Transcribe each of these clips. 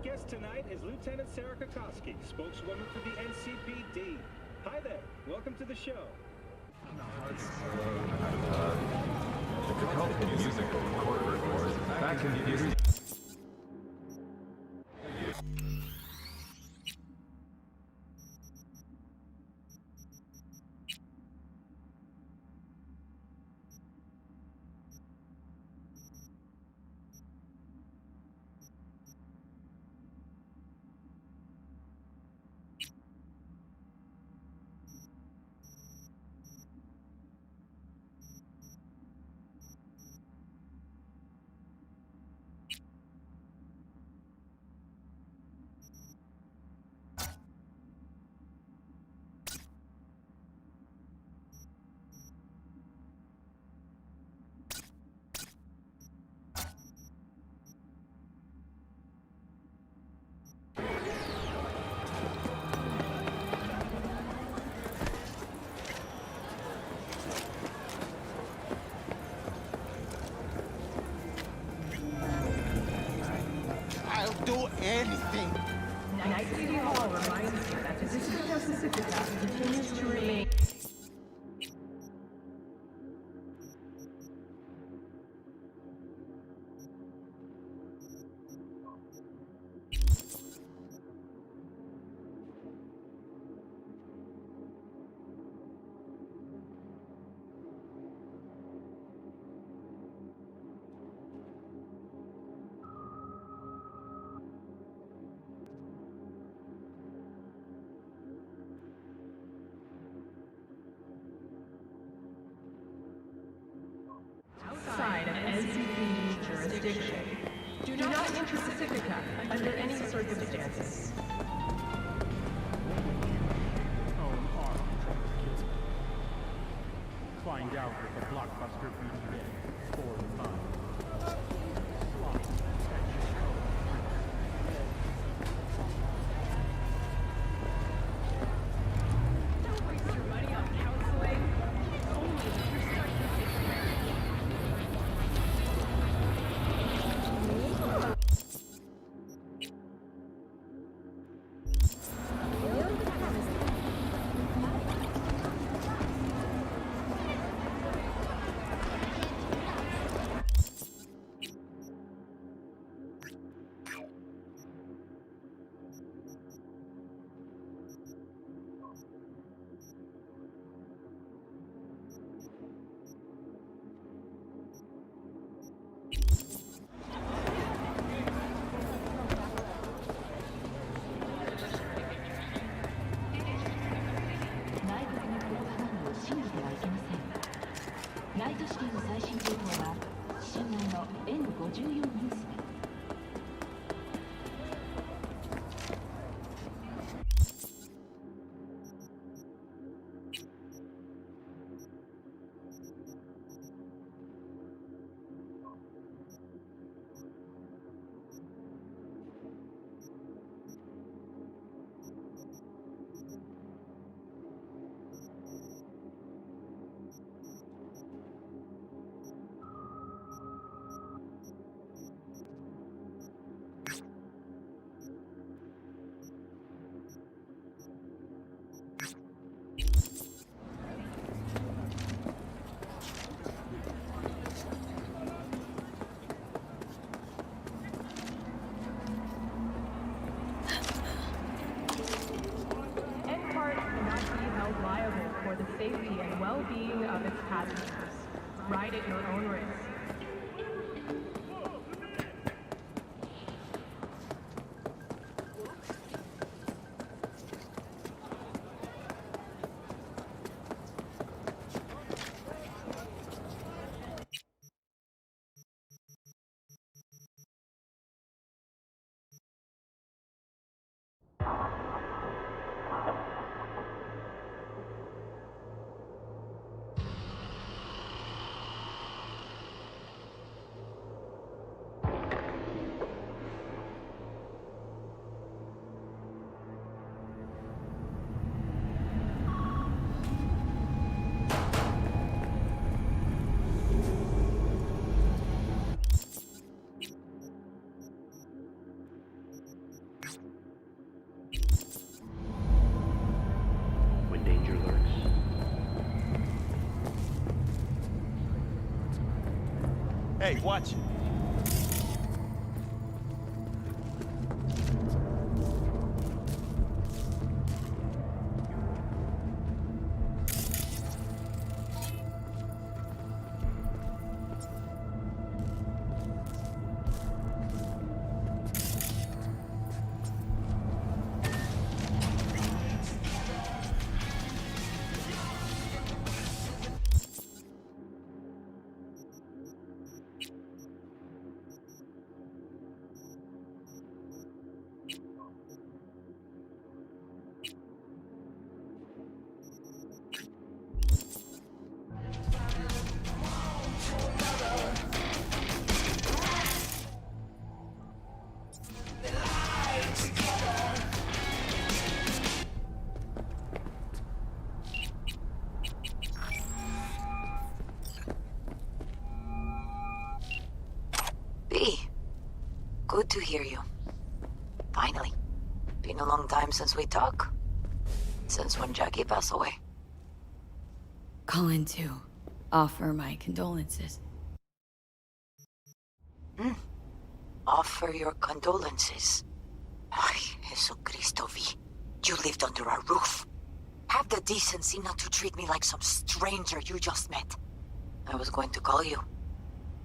guest tonight is Lieutenant Sarah Kokoski, spokeswoman for the NCPD. Hi there. Welcome to the show. The Kokoski music recorder records back computers. Do anything. Night City Hall reminds you that the District of Pacifica continues to remain. Outside of NCPD's jurisdiction, do not enter Pacifica under any circumstances. Own arm kills me. Find out what the blockbuster BDA for the mind. Slot protection code. Don't waste your money on counseling. Only liable for the safety and well-being of its passengers. Ride at your own risk. Hey, watch it. B, good to hear you. Finally. Been a long time since we talked. Since when Jackie passed away. Calling to offer my condolences. Offer your condolences. Ay, Jesucristo, V. You lived under our roof. Have the decency not to treat me like some stranger you just met. I was going to call you.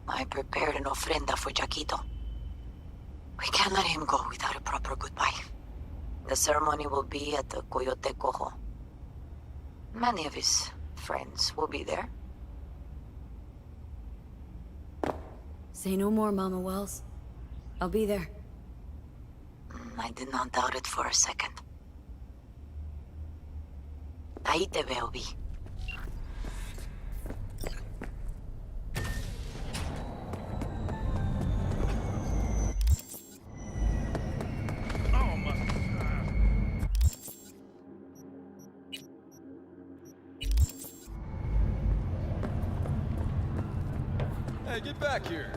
I prepared an ofrenda for Jaquito. We can't let him go without a proper goodbye. The ceremony will be at the Coyote Cojo. Many of his friends will be there. Say no more, Mama Wells. I'll be there. I did not doubt it for a second. Ahí te veo, Vi. Hey, get back here.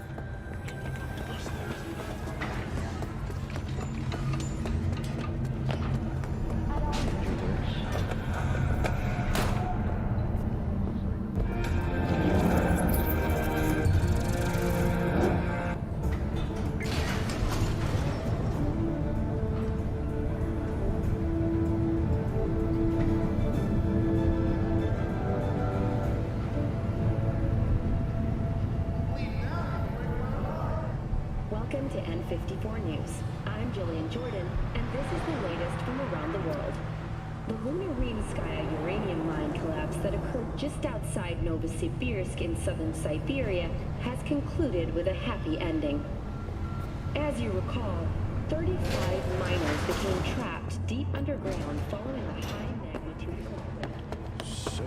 Welcome to N54 News. I'm Jillian Jordan, and this is the latest from around the world. The Lunarinskaya uranium mine collapse that occurred just outside Novosibirsk in southern Siberia has concluded with a happy ending. As you recall, 35 miners became trapped deep underground following a high-magnitude earthquake. So...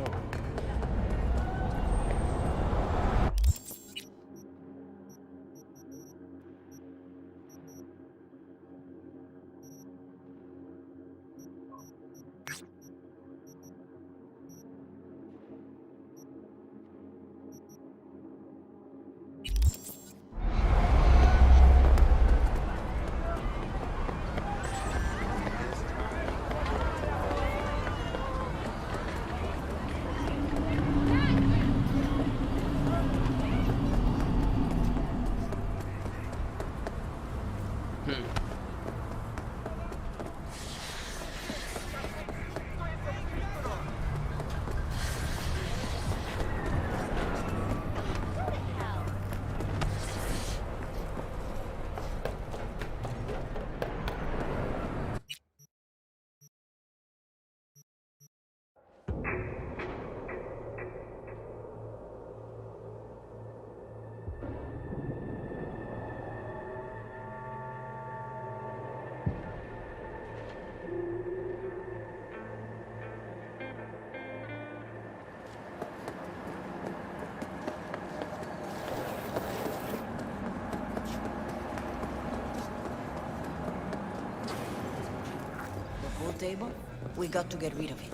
Table? We got to get rid of it.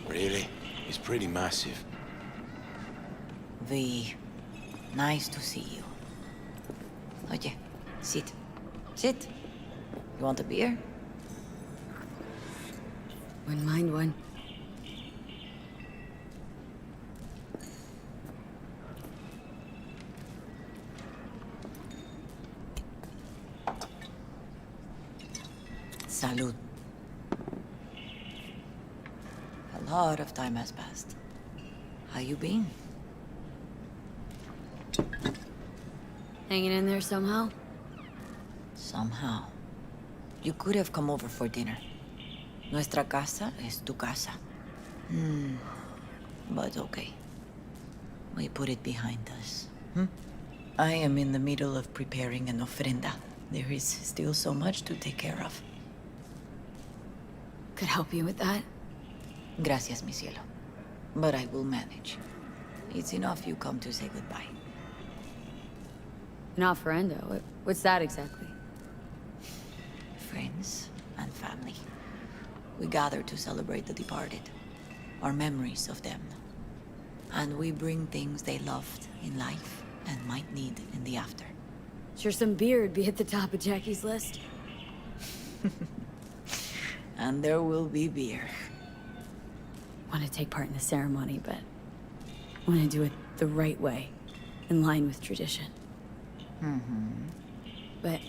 Really? It's pretty massive. V, nice to see you. Oye, sit. Sit. You want a beer? Wouldn't mind one. Salud. A lot of time has passed. How you been? Hanging in there somehow? Somehow. You could have come over for dinner. Nuestra casa es tu casa. But okay. We put it behind us. I am in the middle of preparing an ofrenda. There is still so much to take care of. Could help you with that? Gracias, mi cielo. But I will manage. It's enough you come to say goodbye. An offerenda? What's that exactly? Friends and family. We gather to celebrate the departed. Our memories of them. And we bring things they loved in life and might need in the after. Sure some beer would be at the top of Jackie's list. And there will be beer. Want to take part in the ceremony, but want to do it the right way, in line with tradition. But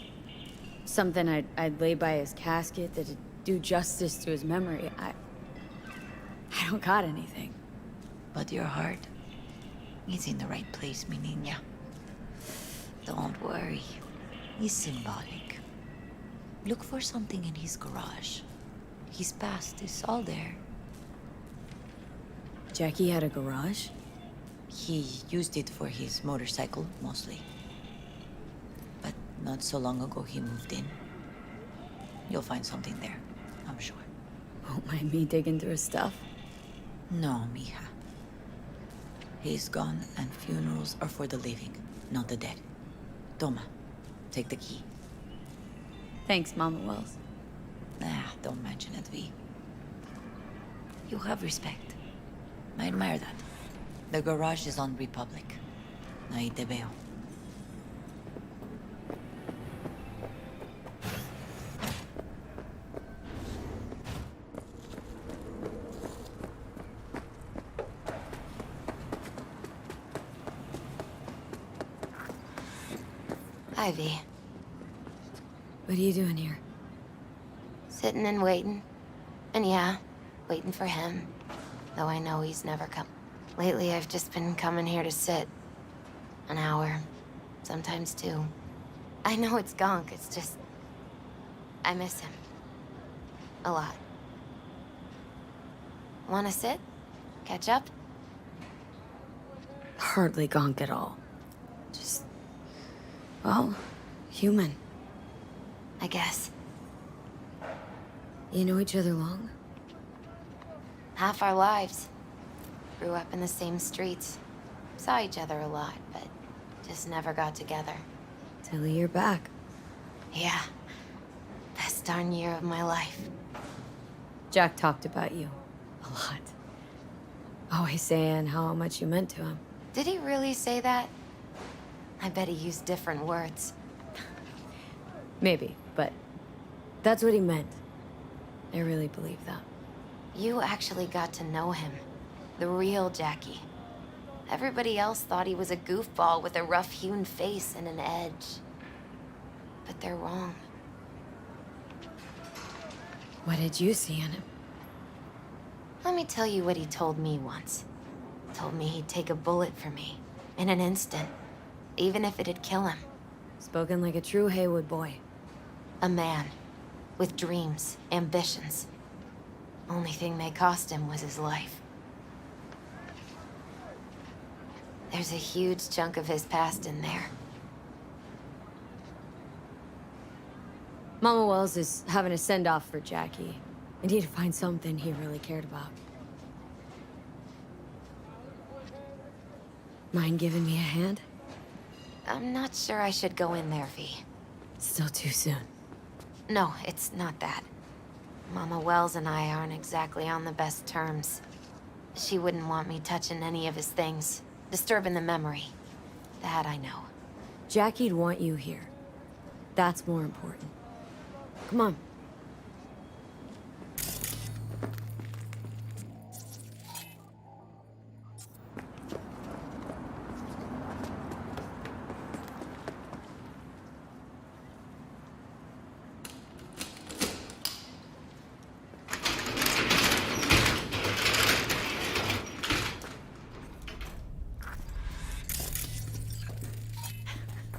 something I'd lay by his casket that'd do justice to his memory. I don't got anything. But your heart is in the right place, mi niña. Don't worry. It's symbolic. Look for something in his garage. His past is all there. Jackie had a garage? He used it for his motorcycle, mostly. But not so long ago he moved in. You'll find something there, I'm sure. Won't mind me digging through his stuff? No, mija. He's gone, and funerals are for the living, not the dead. Toma, take the key. Thanks, Mama Wells. Don't mention it, V. You have respect. I admire that. The garage is on Republic. Ahí te veo. Hi, V. What are you doing here? Sitting and waiting. And yeah, waiting for him. Though I know he's never come. Lately, I've just been coming here to sit. An hour. Sometimes two. I know it's gunk, it's just... I miss him. A lot. Wanna sit? Catch up? Hardly gonk at all. Just... well, human. I guess. You know each other long? Half our lives. Grew up in the same streets. Saw each other a lot, but just never got together. Till a year back. Yeah. Best darn year of my life. Jack talked about you. A lot. Always saying how much you meant to him. Did he really say that? I bet he used different words. Maybe, but that's what he meant. I really believe that. You actually got to know him. The real Jackie. Everybody else thought he was a goofball with a rough-hewn face and an edge. But they're wrong. What did you see in him? Let me tell you what he told me once. Told me he'd take a bullet for me. In an instant. Even if it'd kill him. Spoken like a true Haywood boy. A man. With dreams, ambitions. Only thing they cost him was his life. There's a huge chunk of his past in there. Mama Wells is having a send-off for Jackie. I need to find something he really cared about. Mind giving me a hand? I'm not sure I should go in there, V. Still too soon. No, it's not that. Mama Wells and I aren't exactly on the best terms. She wouldn't want me touching any of his things. Disturbing the memory. That I know. Jackie'd want you here. That's more important. Come on.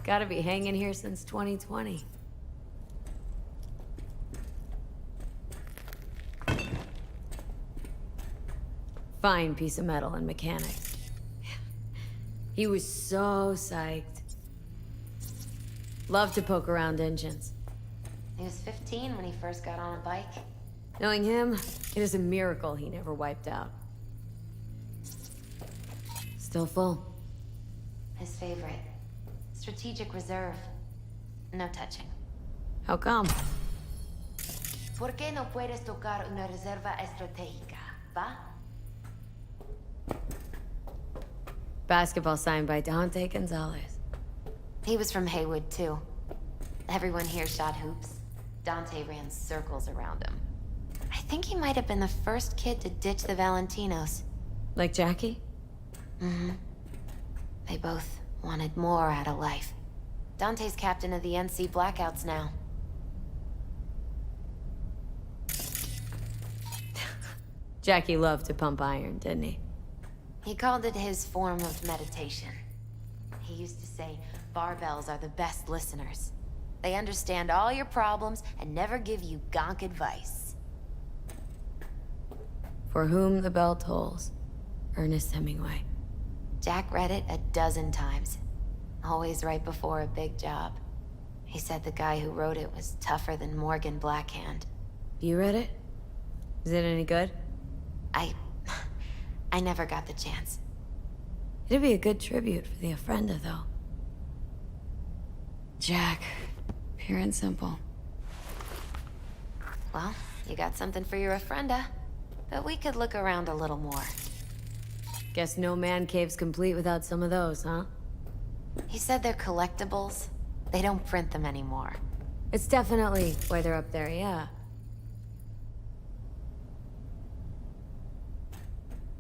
Gotta be hanging here since 2020. Fine piece of metal and mechanics. He was so psyched. Loved to poke around engines. He was 15 when he first got on a bike. Knowing him, it is a miracle he never wiped out. Still full. His favorite. Strategic reserve. No touching. How come? ¿Por qué no puedes tocar una reserva estratégica, va? Basketball signed by Dante Gonzalez. He was from Haywood, too. Everyone here shot hoops. Dante ran circles around him. I think he might have been the first kid to ditch the Valentinos. Like Jackie? Mm-hmm. They both wanted more out of life. Dante's captain of the NC Blackouts now. Jackie loved to pump iron, didn't he? He called it his form of meditation. He used to say, barbells are the best listeners. They understand all your problems and never give you gonk advice. For whom the bell tolls. Ernest Hemingway. Jack read it a dozen times. Always right before a big job. He said the guy who wrote it was tougher than Morgan Blackhand. You read it? Is it any good? I never got the chance. It'd be a good tribute for the Ofrenda, though. Jack. Pure and simple. Well, you got something for your Ofrenda. But we could look around a little more. Guess no man cave's complete without some of those, huh? He said they're collectibles. They don't print them anymore. It's definitely why they're up there, yeah.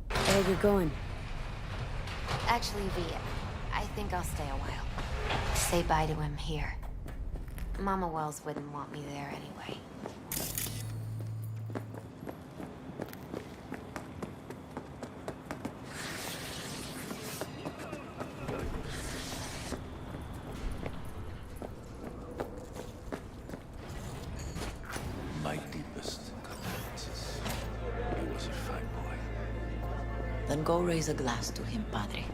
Gotta get going. Actually, V, I think I'll stay a while. Say bye to him here. Mama Wells wouldn't want me there anyway. My deepest condolences. He was a fine boy. Then go raise a glass to him, Padre.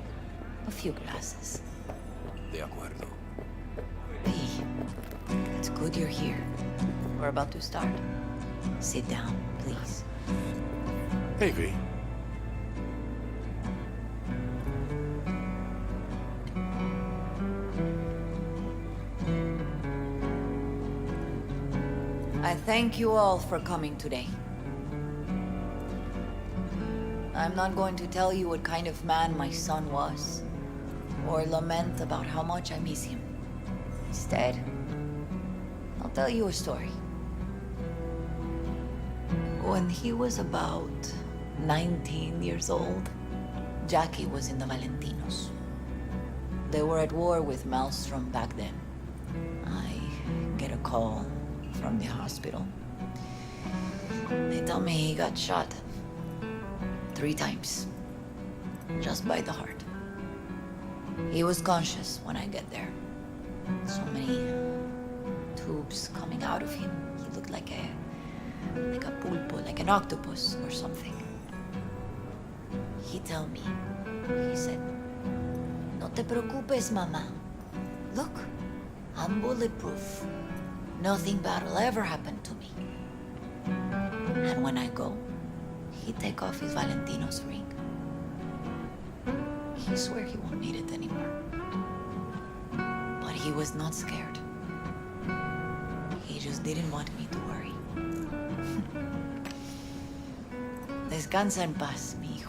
A few glasses. De acuerdo. V, it's good you're here. We're about to start. Sit down, please. Hey, V. I thank you all for coming today. I'm not going to tell you what kind of man my son was, or lament about how much I miss him. Instead, I'll tell you a story. When he was about 19 years old, Jackie was in the Valentinos. They were at war with Maelstrom back then. I get a call from the hospital. They tell me he got shot 3 times, just by the heart. He was conscious when I get there. So many tubes coming out of him. He looked like a pulpo, like an octopus or something. He tell me, he said, "No te preocupes, mama. Look, I'm bulletproof. Nothing bad will ever happen to me." And when I go, he take off his Valentino's ring. He swear he won't need it anymore. But he was not scared. He just didn't want me to worry. Descansa en paz, mi hijo.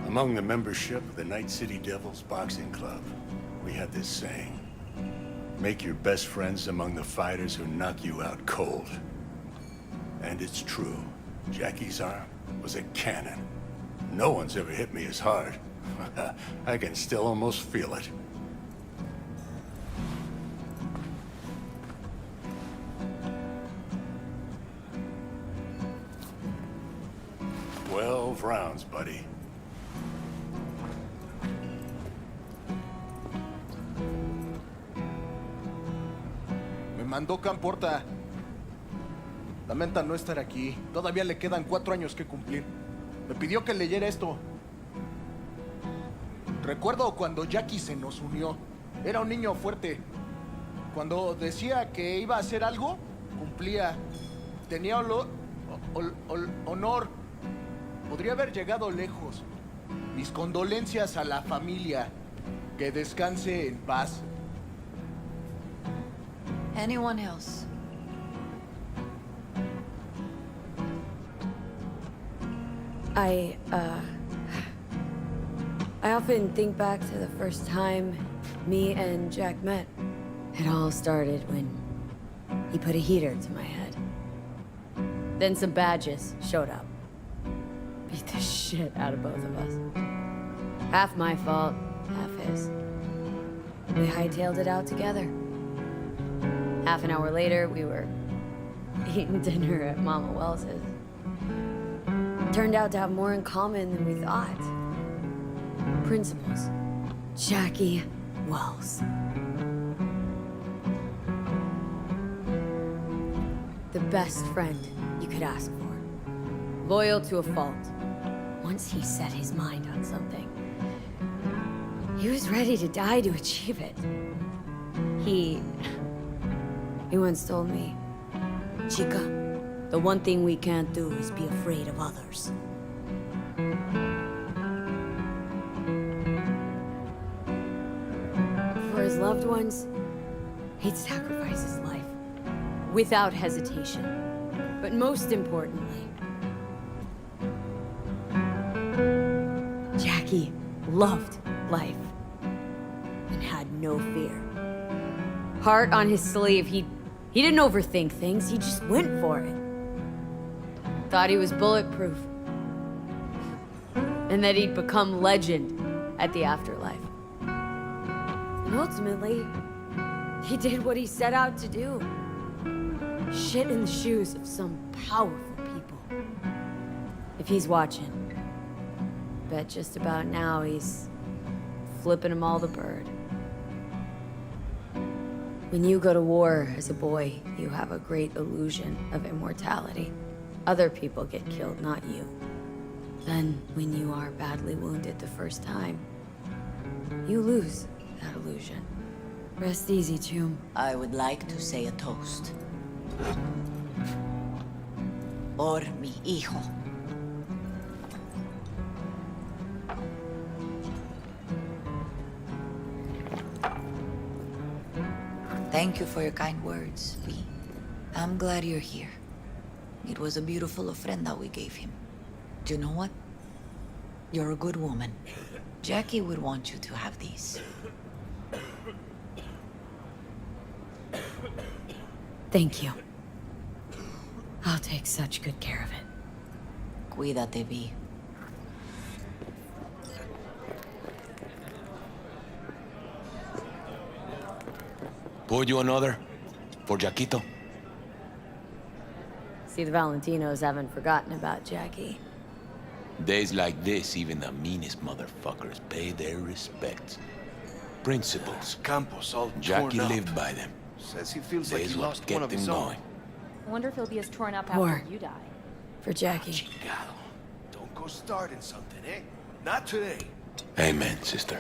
Among the membership of the Night City Devils Boxing Club, we had this saying: make your best friends among the fighters who knock you out cold. And it's true. Jackie's arm was a cannon. No one's ever hit me as hard. I can still almost feel it. 12 rounds, buddy. Me mandó Camporta. Lamenta no estar aquí. Todavía le quedan 4 años que cumplir. Me pidió que leyera esto. Recuerdo cuando Jackie se nos unió. Era un niño fuerte. Cuando decía que iba a hacer algo, cumplía. Tenía honor. Podría haber llegado lejos. Mis condolencias a la familia. Que descanse en paz. Anyone else? I often think back to the first time me and Jack met. It all started when he put a heater to my head. Then some badges showed up. Beat the shit out of both of us. Half my fault, half his. We hightailed it out together. Half an hour later, we were eating dinner at Mama Wells's. Turned out to have more in common than we thought. Principles. Jackie Wells. The best friend you could ask for. Loyal to a fault. Once he set his mind on something, he was ready to die to achieve it. He once told me, Chica, the one thing we can't do is be afraid of others. For his loved ones, he'd sacrifice his life. Without hesitation. But most importantly, Jackie loved life and had no fear. Heart on his sleeve, he didn't overthink things, he just went for it. Thought he was bulletproof. And that he'd become legend at the afterlife. And ultimately, he did what he set out to do. Shit in the shoes of some powerful people. If he's watching, bet just about now he's flipping them all the bird. When you go to war as a boy, you have a great illusion of immortality. Other people get killed, not you. Then, when you are badly wounded the first time, you lose that illusion. Rest easy, Chum. I would like to say a toast. Por mi hijo. Thank you for your kind words, V. I'm glad you're here. It was a beautiful ofrenda we gave him. Do you know what? You're a good woman. Jackie would want you to have these. Thank you. I'll take such good care of it. Cuídate, V. Pour you another? For Jaquito? See, the Valentinos haven't forgotten about Jackie. Days like this, even the meanest motherfuckers pay their respects. Principles. Campos all Jackie torn up. lived by them. Says he feels like Days he what lost get one of them his own. going. I wonder if he'll be as torn up War. after you die. For Jackie. Chingado. Don't go starting something, eh? Not today. Amen, sister.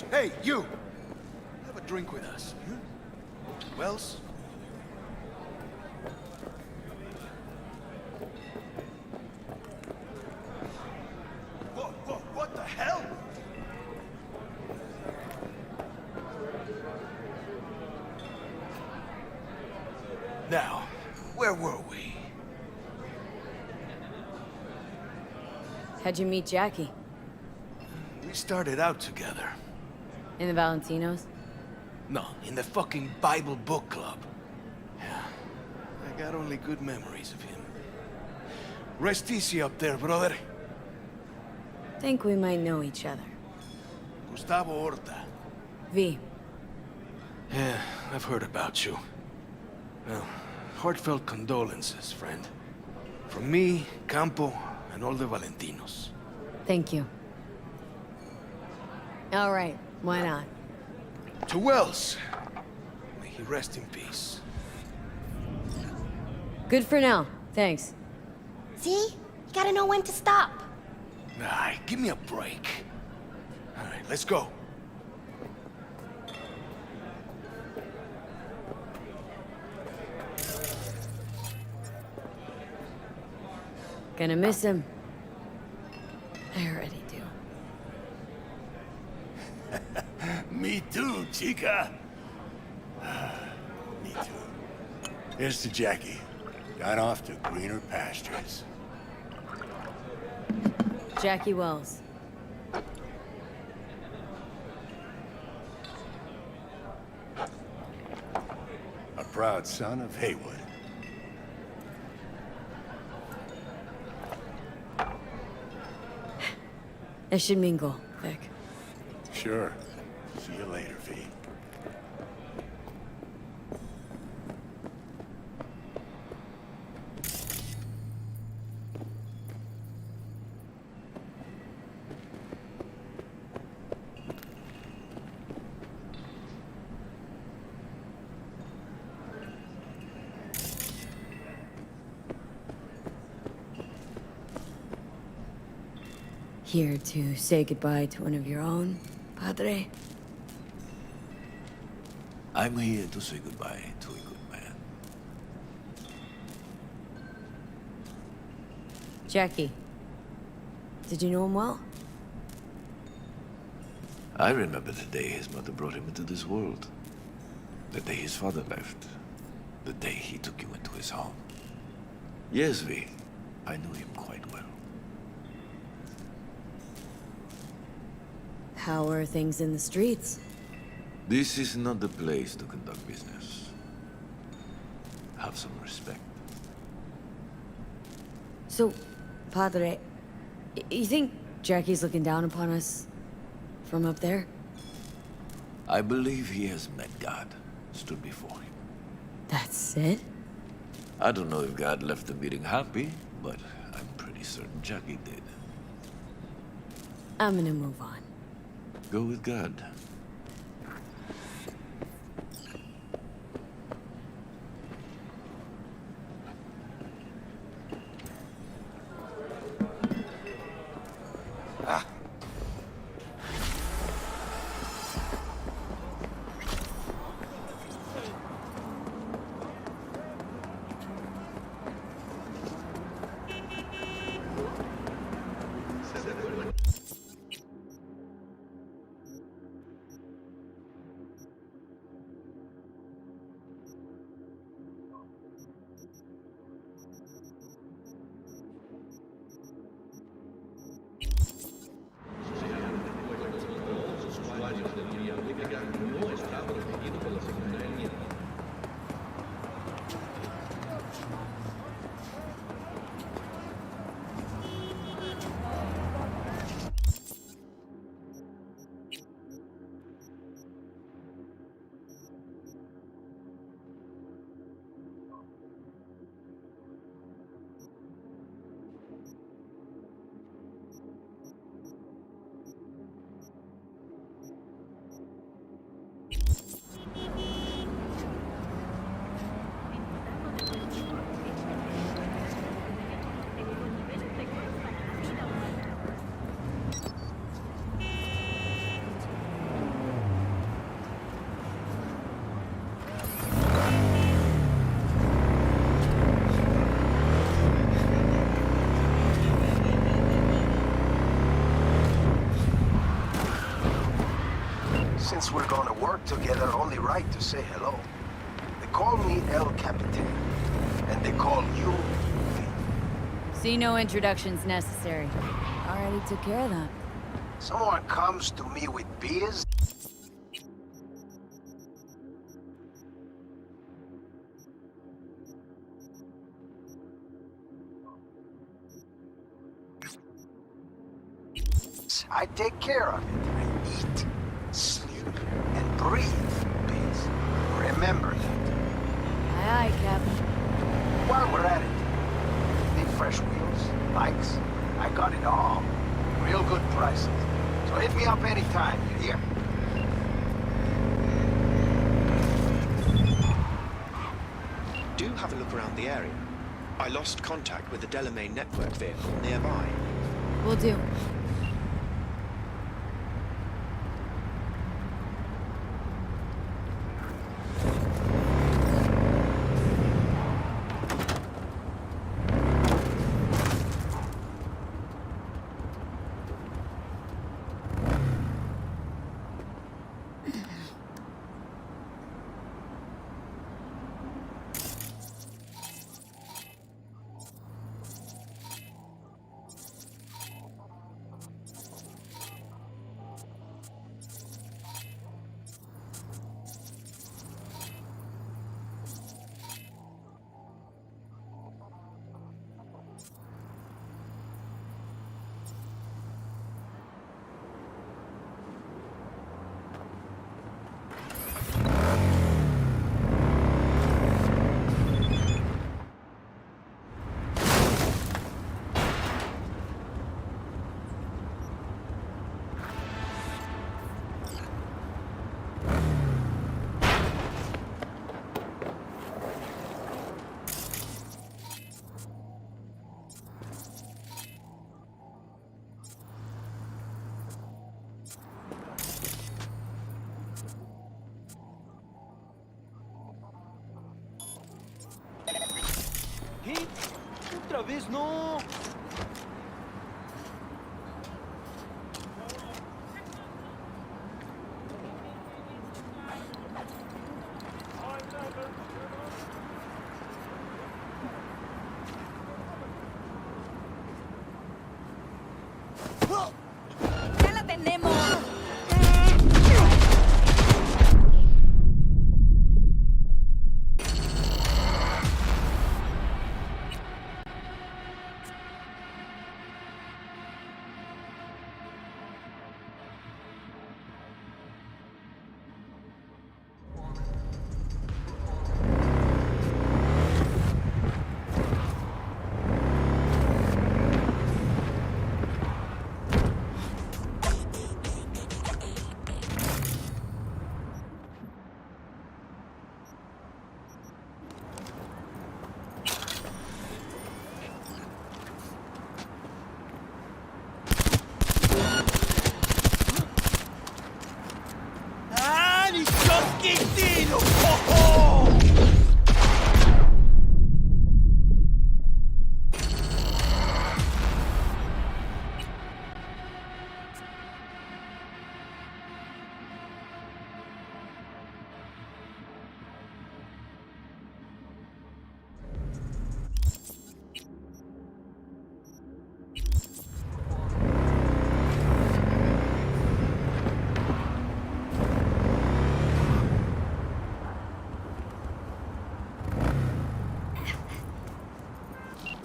Hey, you! Have a drink with us. Hmm? Wells? Whoa, what the hell? Now, where were we? How'd you meet Jackie? We started out together. In the Valentinos? No, in the fucking Bible book club. Yeah, I got only good memories of him. Rest easy up there, brother. Think we might know each other. Gustavo Horta. V. Yeah, I've heard about you. Well, heartfelt condolences, friend. From me, Campo, and all the Valentinos. Thank you. All right, why not? To Wells. May he rest in peace. Good for now, thanks. See? You gotta know when to stop. Nah, give me a break. All right, let's go. Gonna miss him. I already do. Me too, chica. Me too. Here's to Jackie. Got off to greener pastures. Jackie Wells. A proud son of Haywood. That should mean go, Vic. Sure. See you later, V. Here to say goodbye to one of your own, Padre? I'm here to say goodbye to a good man. Jackie. Did you know him well? I remember the day his mother brought him into this world. The day his father left. The day he took you into his home. Yes, V. I knew him quite well. How are things in the streets? This is not the place to conduct business. Have some respect. So, Padre, you think Jackie's looking down upon us from up there? I believe he has met God, stood before him. That's it? I don't know if God left the meeting happy, but I'm pretty certain Jackie did. I'm gonna move on. Go with God. Since we're gonna work together, only right to say hello. They call me El Capitan, and they call you V. See, no introductions necessary. Already took care of that. Someone comes to me with beers, means I take care of it. I eat, sleep, and breathe, Biz. Remember that. Aye, aye, Captain. While we're at it, need fresh wheels, bikes? I got it all. Real good prices. So hit me up anytime, you hear? Do have a look around the area. I lost contact with the Delamain network vehicle nearby. Will do. ¿Qué? Otra vez no. ¡Ya la tenemos!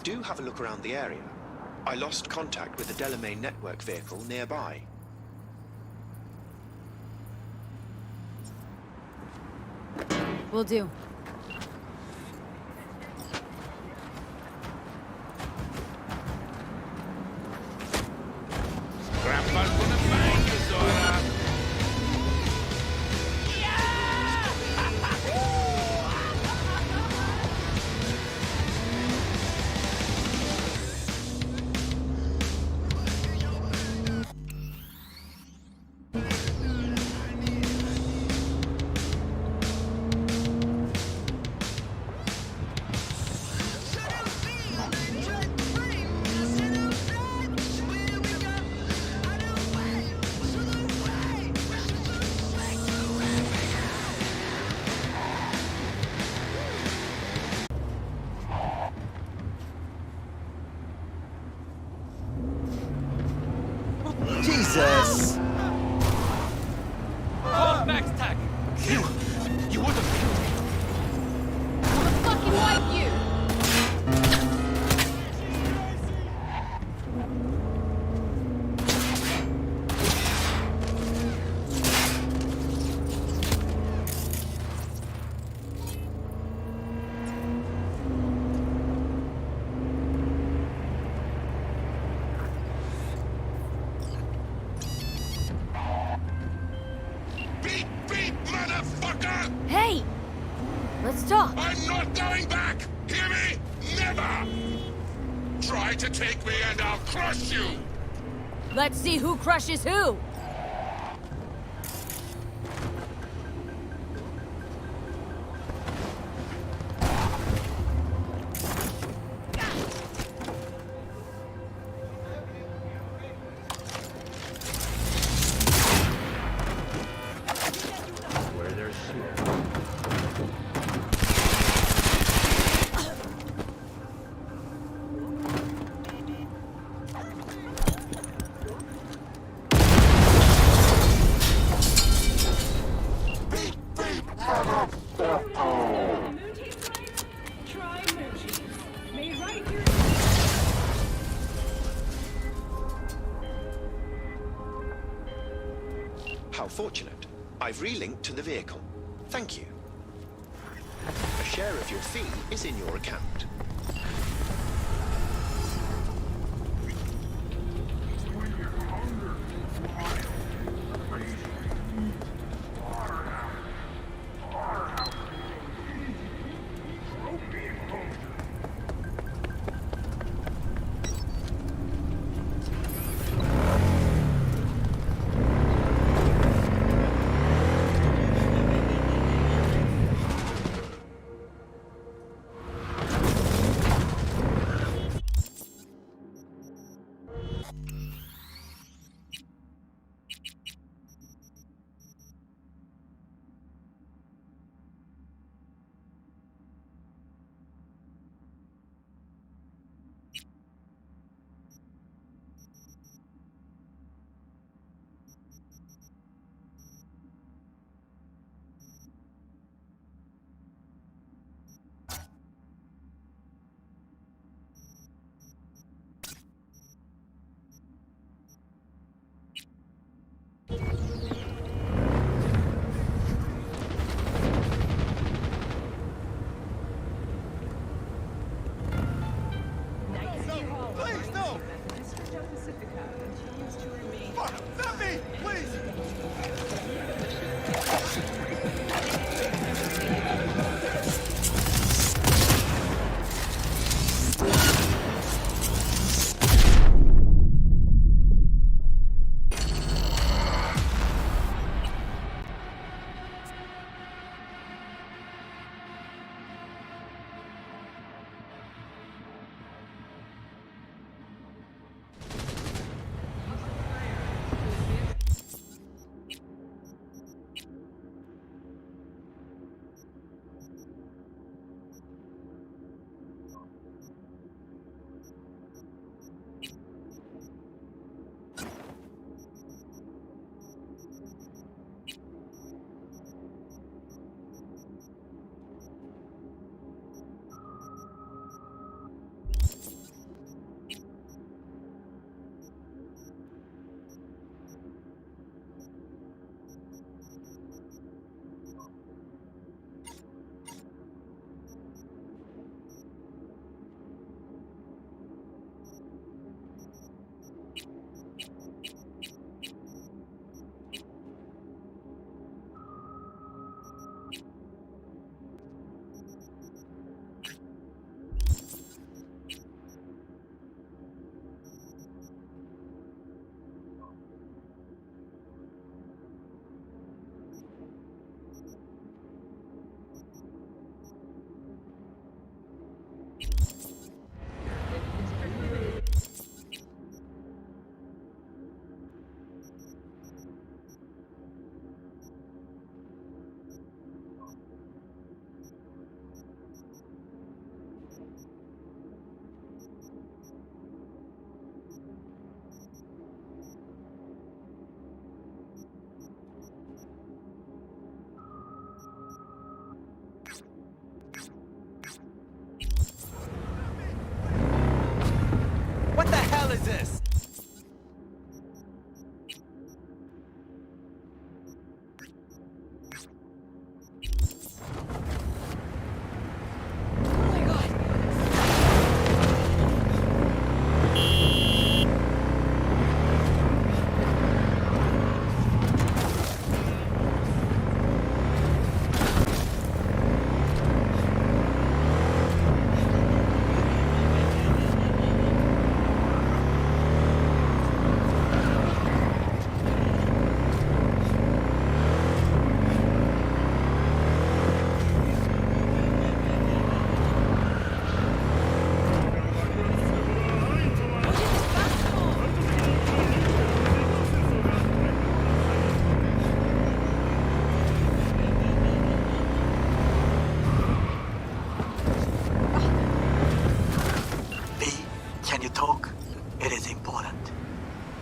Do have a look around the area. I lost contact with the Delamain network vehicle nearby. Will do. Grandpa's gonna find you, Zora. Jesus! Call Max Tack. You would have killed me. Fucking wipe you! stop! I'm not going back! Hear me? Never! Try to take me and I'll crush you! Let's see who crushes who! Where there's smoke. How fortunate. I've relinked to the vehicle. Thank you. A share of your fee is in your account.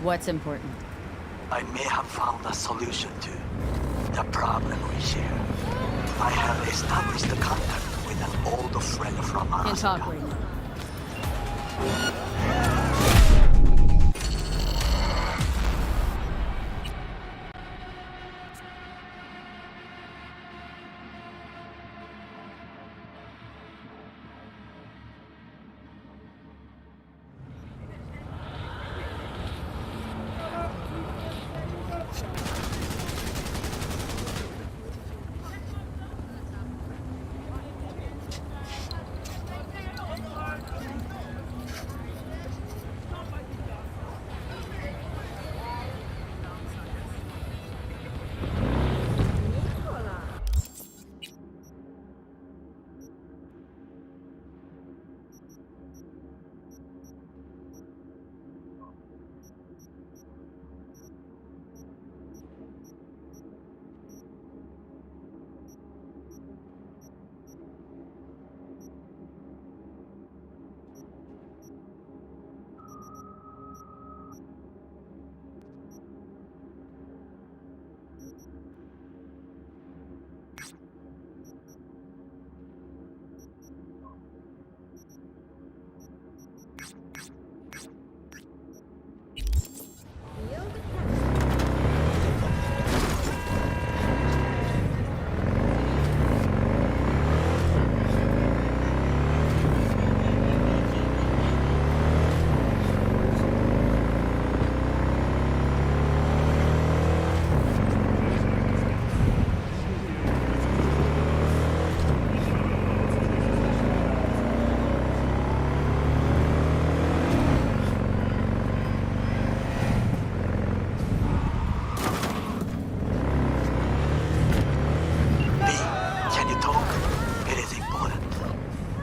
What's important? I may have found a solution to the problem we share. I have established a contact with an old friend from Arasaka. Can't talk right now.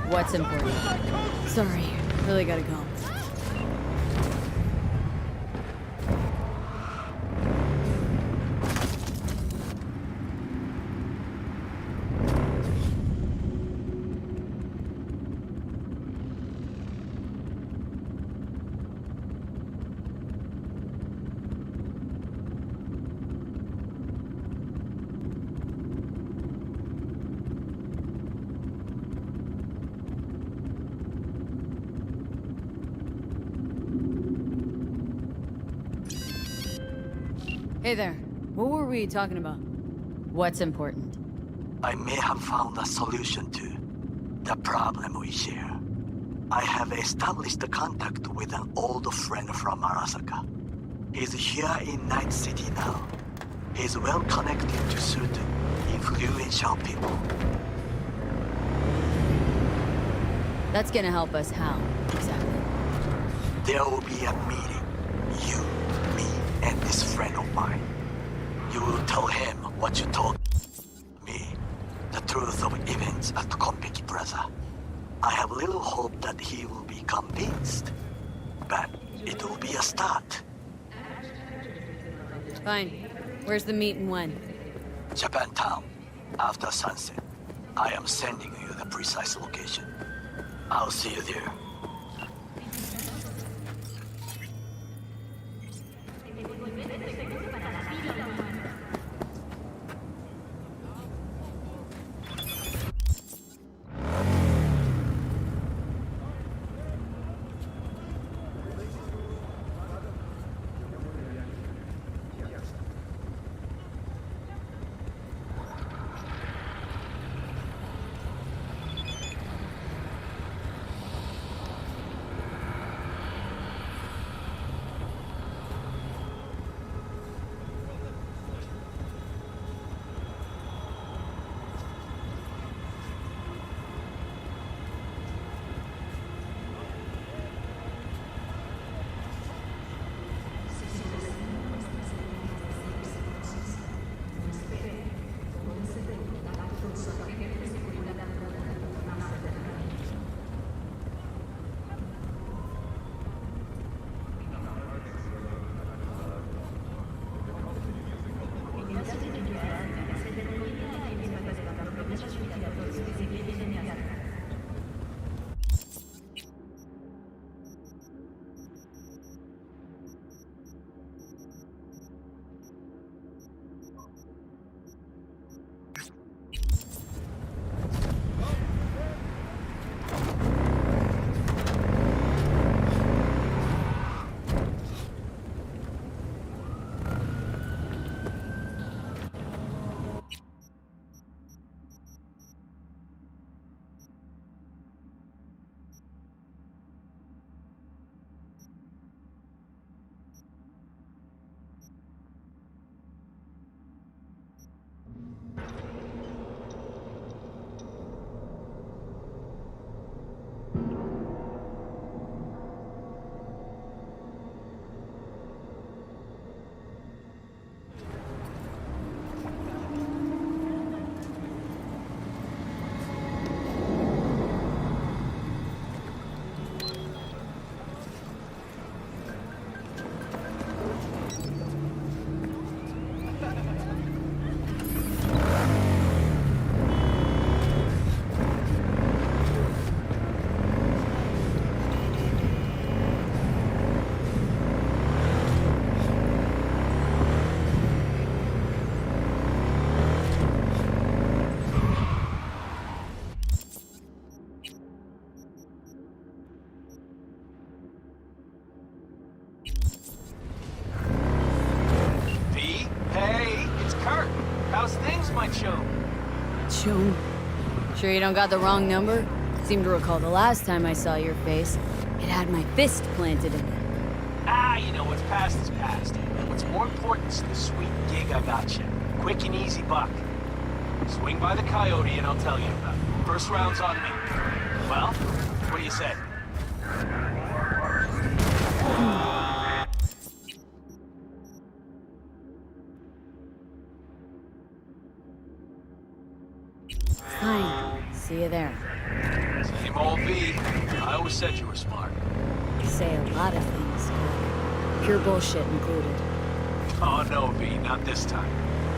What's important? Sorry, really gotta go. Hey there. What were we talking about? What's important? I may have found a solution to the problem we share. I have established a contact with an old friend from Arasaka. He's here in Night City now. He's well connected to certain influential people. That's gonna help us how, exactly? There will be a meeting. You, me, and this friend of mine. You will tell him what you told me, the truth of events at Konpeki Plaza. I have little hope that he will be convinced, but it will be a start. Fine. Where's the meet and when? Japantown, after sunset. I am sending you the precise location. I'll see you there. June. Sure you don't got the wrong number? Seem to recall the last time I saw your face. It had my fist planted in it. Ah, you know, what's past is past. What's more important is the sweet gig I got you. Quick and easy buck. Swing by the Coyote and I'll tell you about it. First round's on me. Well, what do you say? Fine. See you there. Same old V. I always said you were smart. You say a lot of things. Pure bullshit included. Oh no, V, not this time.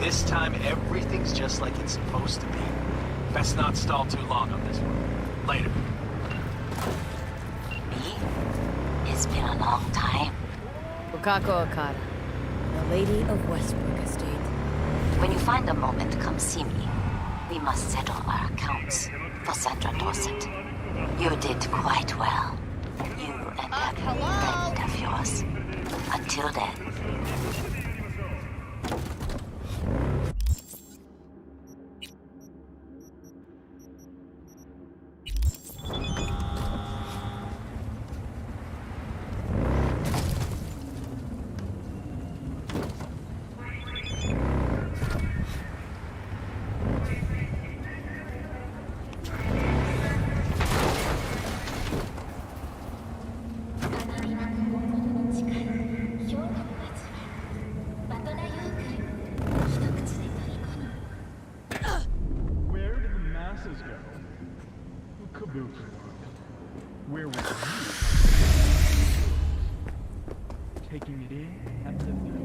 This time, everything's just like it's supposed to be. Best not stall too long on this one. Later. Me? It's been a long time. Wakako Okada, the Lady of Westbrook Estate. When you find a moment, come see me. We must settle our accounts for Sandra Dorset. You did quite well. You and that friend of yours. Until then. Where did the masses go? Caboose. Where were you? Taking it in at the view.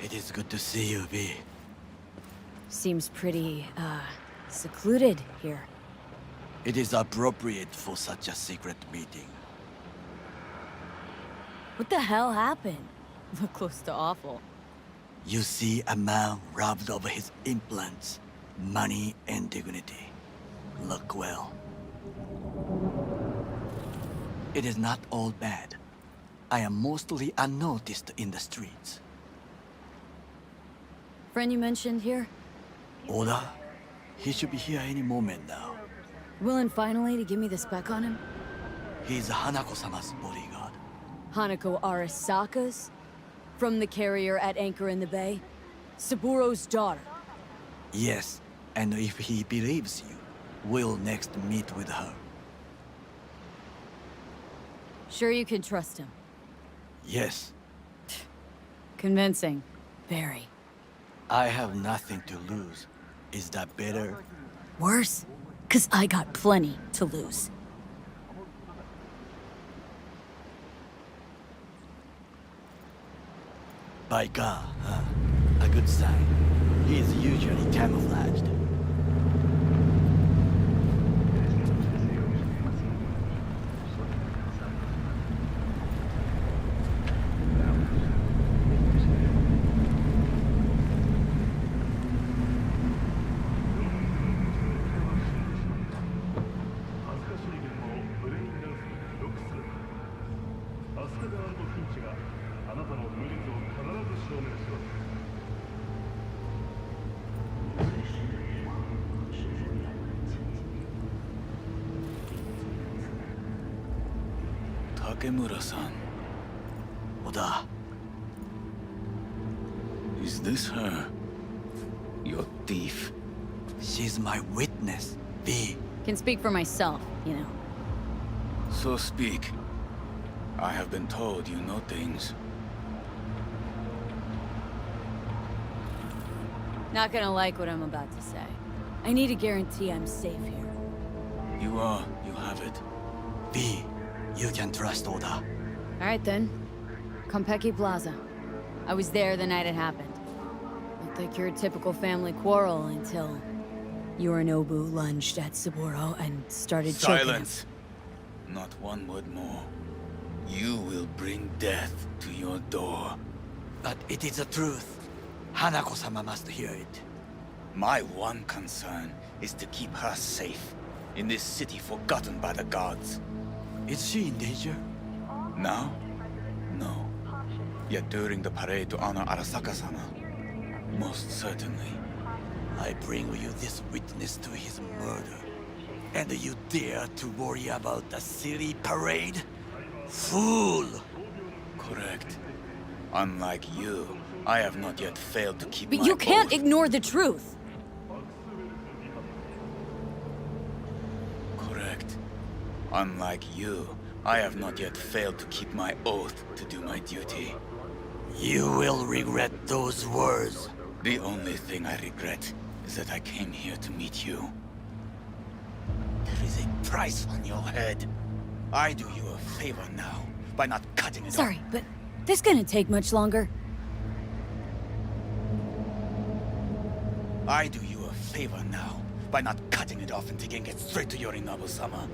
It is good to see you, V. Seems pretty, secluded here. It is appropriate for such a secret meeting. What the hell happened? Look close to awful. You see a man robbed of his implants, money and dignity. Look well. It is not all bad. I am mostly unnoticed in the streets. Friend you mentioned here? Oda? He should be here any moment now. Willing finally to give me the spec on him? He's Hanako-sama's bodyguard. Hanako Arasaka's? From the carrier at anchor in the bay? Saburo's daughter? Yes, and if he believes you, we'll next meet with her. Sure you can trust him? Yes. Convincing. Very. I have nothing to lose. Is that better? Worse? 'Cause I got plenty to lose. By God, huh? A good sign. He is usually camouflaged. Takemura-san. Oda. Is this her? Your thief? She's my witness, V. Can speak for myself, you know. So speak. I have been told you know things. Not gonna like what I'm about to say. I need a guarantee I'm safe here. You are. You have it. V, you can trust Oda. Alright then. Konpeki Plaza. I was there the night it happened. Looked like your typical family quarrel until Yorinobu lunged at Saburo and started choking him. Silence! Not one word more. You will bring death to your door. But it is the truth. Hanako-sama must hear it. My one concern is to keep her safe in this city forgotten by the gods. Is she in danger? Now? No. Yet during the parade to honor Arasaka-sama, most certainly. I bring you this witness to his murder. And you dare to worry about the city parade? Fool! Correct. Unlike you, I have not yet failed to keep But my you can't oath. ignore the truth. Correct. Unlike you, I have not yet failed to keep my oath to do my duty. You will regret those words. The only thing I regret is that I came here to meet you. There is a price on your head. I do you a favor now by not cutting it off. Sorry, but this gonna take much longer. I do you a favor now by not cutting it off and taking it straight to Yorinobu-sama.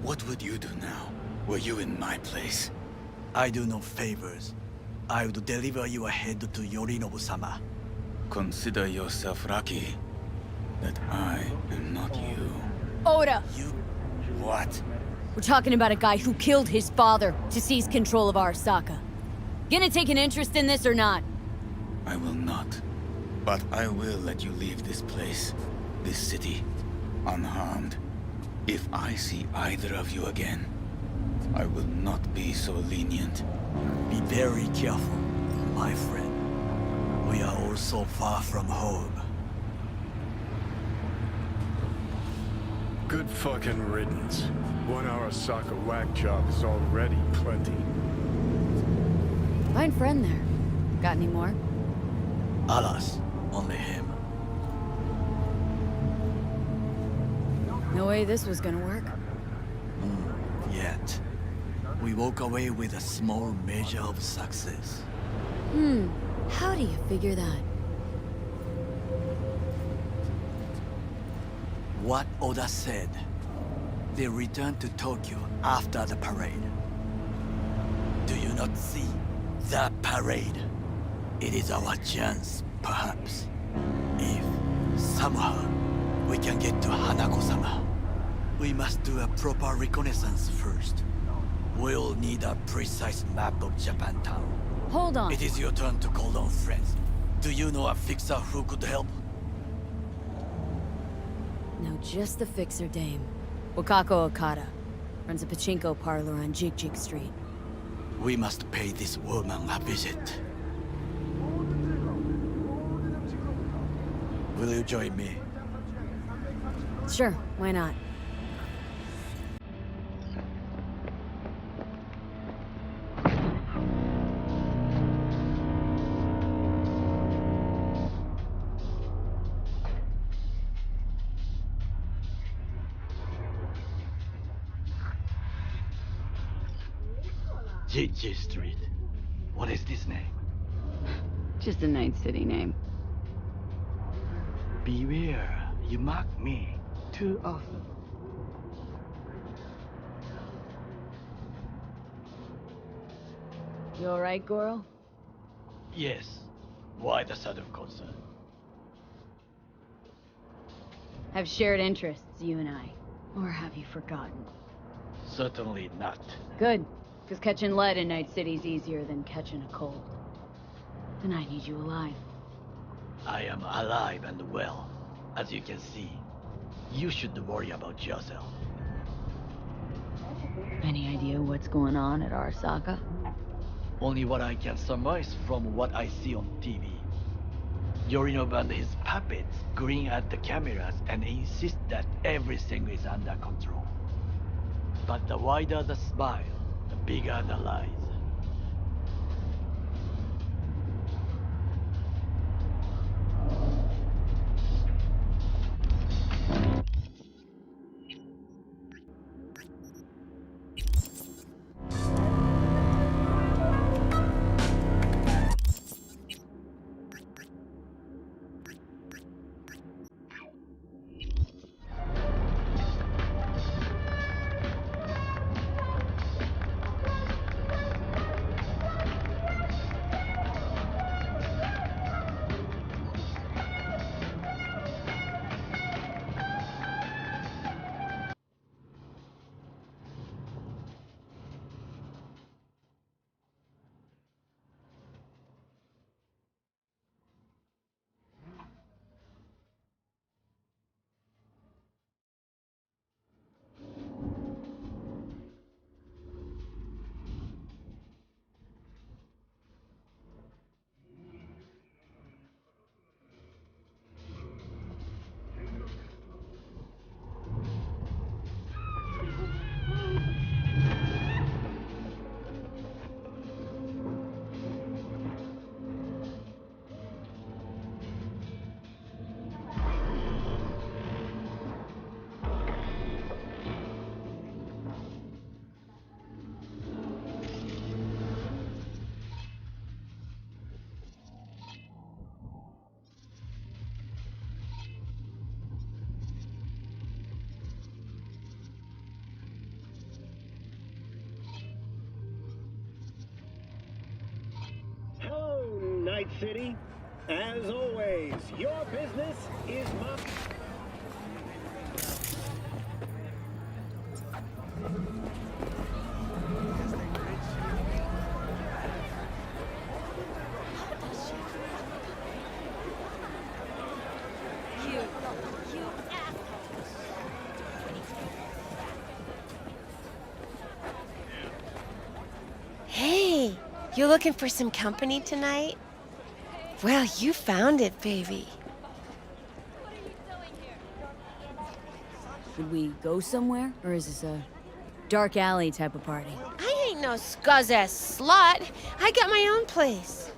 What would you do now, were you in my place? I do no favors. I would deliver your head to Yorinobu-sama. Consider yourself lucky that I am not you. Oda! You... what? We're talking about a guy who killed his father to seize control of Arasaka. Gonna take an interest in this or not? I will not. But I will let you leave this place, this city, unharmed. If I see either of you again, I will not be so lenient. Be very careful, my friend. We are all so far from home. Good fucking riddance. 1 Arasaka whack job is already plenty. Fine friend there. Got any more? Alas, only him. No way this was gonna work. Yet. We walk away with a small measure of success. How do you figure that? What Oda said. They returned to Tokyo after the parade. Do you not see? The parade. It is our chance, perhaps. If, somehow, we can get to Hanako-sama. We must do a proper reconnaissance first. We'll need a precise map of Japantown. Hold on. It is your turn to call on friends. Do you know a fixer who could help? No, just the fixer dame. Wakako Okada. Runs a pachinko parlor on Jig Street. We must pay this woman a visit. Will you join me? Sure, why not? Jig Street. What is this name? Just a Night City name. Beware, you mock me too often. You alright, Goro? Yes. Why the sudden concern? Have shared interests, you and I. Or have you forgotten? Certainly not. Good. Because catching lead in Night City's easier than catching a cold. And I need you alive. I am alive and well, as you can see. You should worry about yourself. Any idea what's going on at Arasaka? Only what I can surmise from what I see on TV. Yorinobu and his puppets grin at the cameras and insist that everything is under control. But the wider the smile, the bigger the lies. City. As always, your business is my... Hey, you looking for some company tonight? Well, you found it, baby. Should we go somewhere? Or is this a dark alley type of party? I ain't no scuzz-ass slut. I got my own place.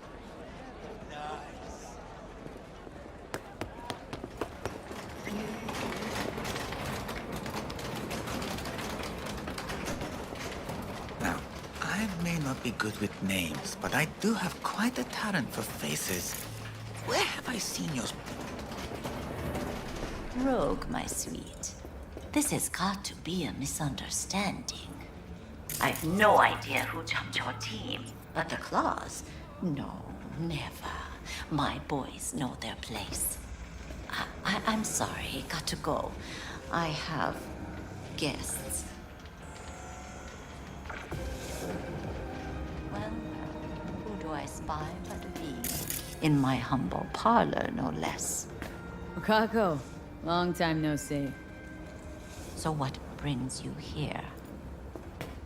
Now, I may not be good with names, but I do have quite a talent for faces. Where have I seen your... Rogue, my sweet. This has got to be a misunderstanding. I've no idea who jumped your team, but the Claws? No, never. My boys know their place. I'm sorry, got to go. I have guests. Well, who do I spy but thee? In my humble parlor, no less. Okako, long time no see. So what brings you here?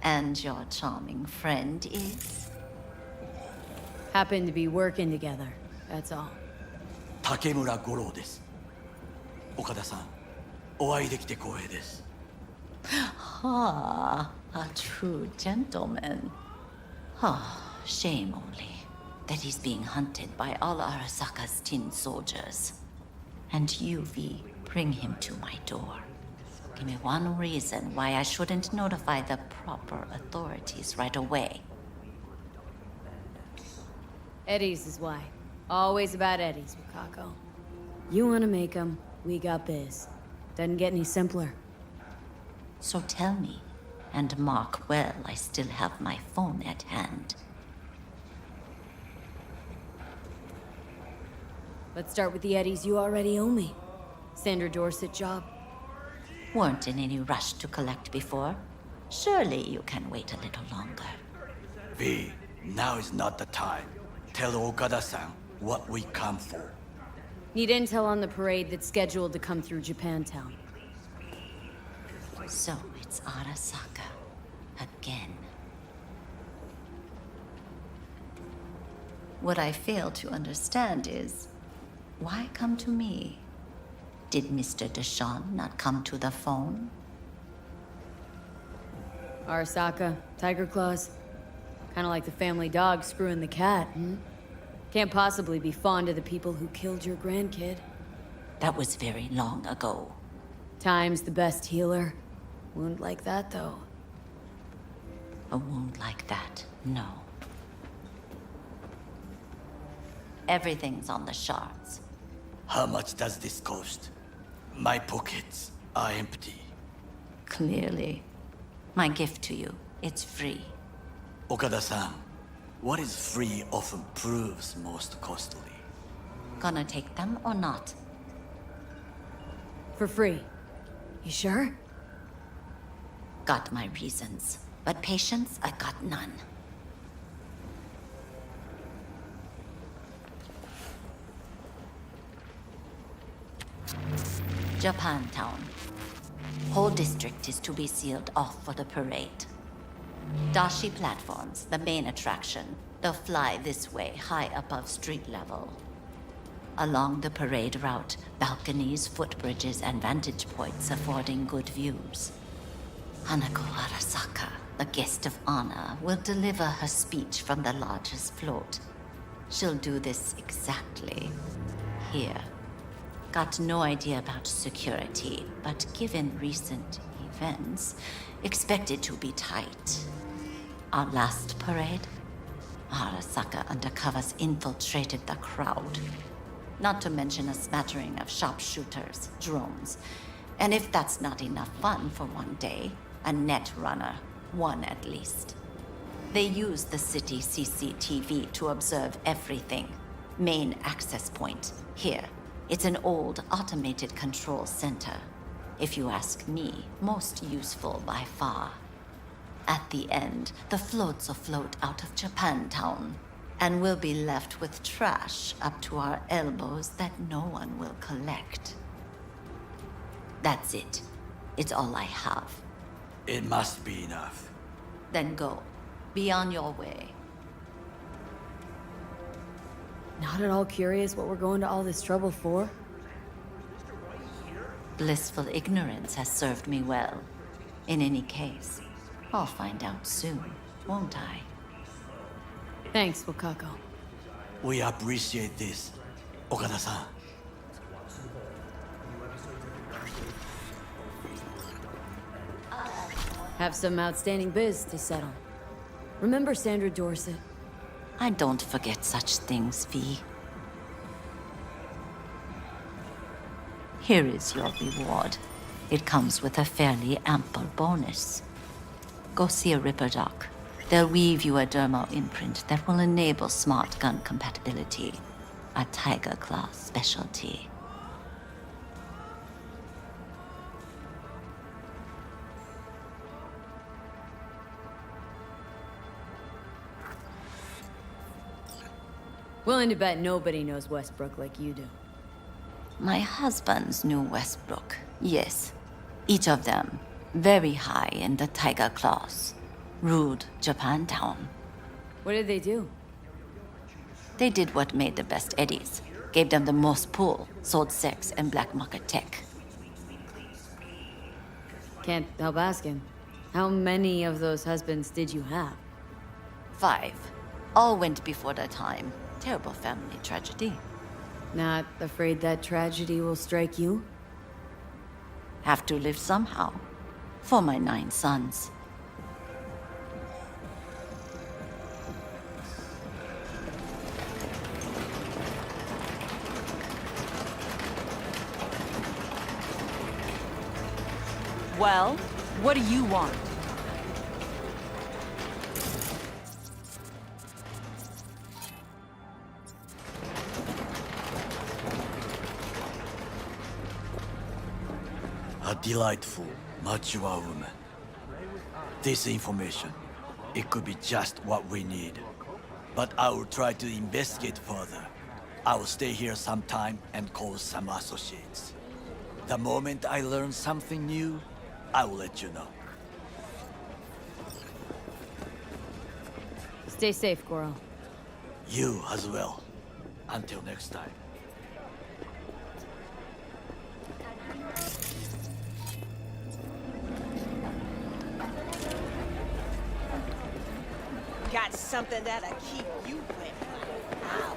And your charming friend is? Happen to be working together, that's all. 竹村五郎です。岡田さん、お会いできて光栄です。Ah, a true gentleman. Ah, shame only that he's being hunted by all Arasaka's tin soldiers. And you, V, bring him to my door. Give me one reason why I shouldn't notify the proper authorities right away. Eddie's is why. Always about Eddie's, Wakako. You wanna make them, we got biz. Doesn't get any simpler. So tell me, and mark well I still have my phone at hand. Let's start with the Eddies you already owe me. Sandra Dorset job. Weren't in any rush to collect before. Surely you can wait a little longer. V, now is not the time. Tell Okada-san what we come for. Need intel on the parade that's scheduled to come through Japantown. So it's Arasaka. Again. What I fail to understand is, why come to me? Did Mr. Deshawn not come to the phone? Arasaka, Tiger Claws. Kinda like the family dog screwing the cat, hmm? Can't possibly be fond of the people who killed your grandkid. That was very long ago. Time's the best healer. Wound like that, though. A wound like that, no. Everything's on the shards. How much does this cost? My pockets are empty. Clearly. My gift to you, it's free. Okada-san, what is free often proves most costly. Gonna take them or not? For free. You sure? Got my reasons, but patience, I got none. Japantown. Whole district is to be sealed off for the parade. Dashi platforms, the main attraction. They'll fly this way, high above street level. Along the parade route, balconies, footbridges, and vantage points affording good views. Hanako Arasaka, the guest of honor, will deliver her speech from the largest float. She'll do this exactly here. Got no idea about security, but given recent events, expected to be tight. Our last parade, Arasaka undercovers infiltrated the crowd. Not to mention a smattering of sharpshooters, drones. And if that's not enough fun for one day, a net runner, one at least. They use the city CCTV to observe everything. Main access point, here. It's an old automated control center. If you ask me, most useful by far. At the end, the floats afloat out of Japantown, and we'll be left with trash up to our elbows that no one will collect. That's it. It's all I have. It must be enough. Then go. Be on your way. Not at all curious what we're going to all this trouble for? Blissful ignorance has served me well. In any case, I'll find out soon, won't I? Thanks, Wakako. We appreciate this, Okada-san. Have some outstanding biz to settle. Remember Sandra Dorset? I don't forget such things, V. Here is your reward. It comes with a fairly ample bonus. Go see a Ripper Doc. They'll weave you a dermal imprint that will enable smart gun compatibility. A Tiger Claw specialty. Willing to bet nobody knows Westbrook like you do. My husbands knew Westbrook, yes. Each of them very high in the Tiger Claws. Ruled Japantown. What did they do? They did what made the best eddies. Gave them the most pull, sold sex and black market tech. Can't help asking. How many of those husbands did you have? 5. All went before their time. Terrible family tragedy. Not afraid that tragedy will strike you? Have to live somehow. For my 9 sons. Well, what do you want? A delightful, mature woman. This information, it could be just what we need. But I will try to investigate further. I will stay here some time and call some associates. The moment I learn something new, I will let you know. Stay safe, Goro. You as well. Until next time. Got something that'll keep you wet. Ow.